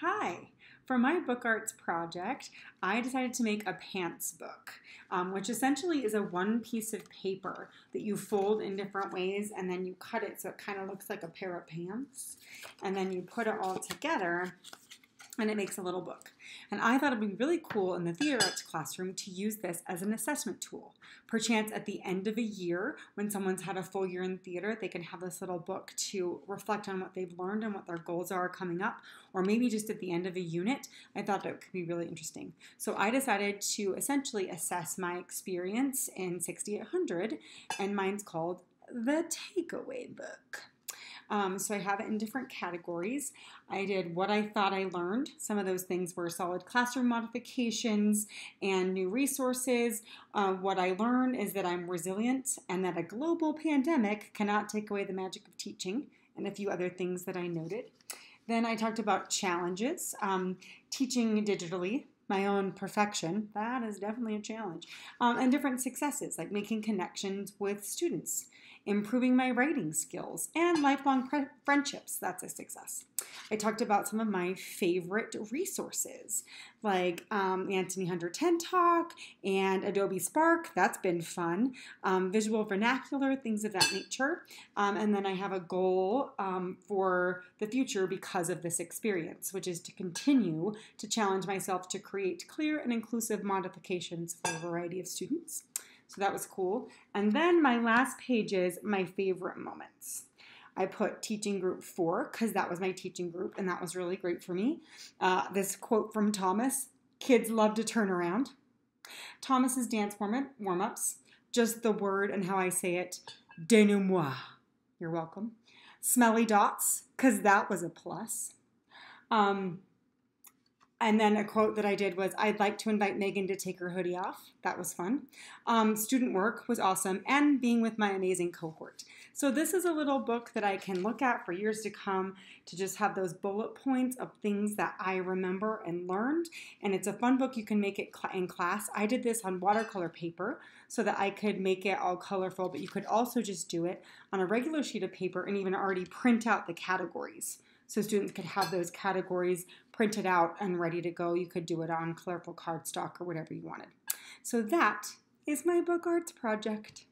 Hi! For my book arts project, I decided to make a pants book, which essentially is a one piece of paper that you fold in different ways and then you cut it so it kind of looks like a pair of pants. And then you put it all together and it makes a little book. And I thought it would be really cool in the theater arts classroom to use this as an assessment tool. Perchance at the end of a year, when someone's had a full year in theater, they can have this little book to reflect on what they've learned and what their goals are coming up, or maybe just at the end of a unit. I thought it could be really interesting. So I decided to essentially assess my experience in 6800, and mine's called The Takeaway Book. So I have it in different categories. I did what I thought I learned. Some of those things were solid classroom modifications and new resources. What I learned is that I'm resilient and that a global pandemic cannot take away the magic of teaching, and a few other things that I noted. Then I talked about challenges, teaching digitally, my own perfection, that is definitely a challenge, and different successes, like making connections with students, improving my writing skills, and lifelong friendships, that's a success. I talked about some of my favorite resources, like Anthony Hunter TED Talk and Adobe Spark, that's been fun, visual vernacular, things of that nature, and then I have a goal for the future because of this experience, which is to continue to challenge myself to create clear and inclusive modifications for a variety of students. So that was cool. And then my last page is my favorite moments. I put teaching group 4 because that was my teaching group and that was really great for me. This quote from Thomas, kids love to turn around. Thomas's dance warm-ups, just the word and how I say it, denouement. You're welcome. Smelly dots, because that was a plus. And then a quote that I did was, I'd like to invite Megan to take her hoodie off. That was fun. Student work was awesome, and being with my amazing cohort. So this is a little book that I can look at for years to come to just have those bullet points of things that I remember and learned. And it's a fun book. You can make it in class. I did this on watercolor paper so that I could make it all colorful, but you could also just do it on a regular sheet of paper and even already print out the categories. So students could have those categories printed out and ready to go. You could do it on colorful cardstock or whatever you wanted. So that is my book arts project.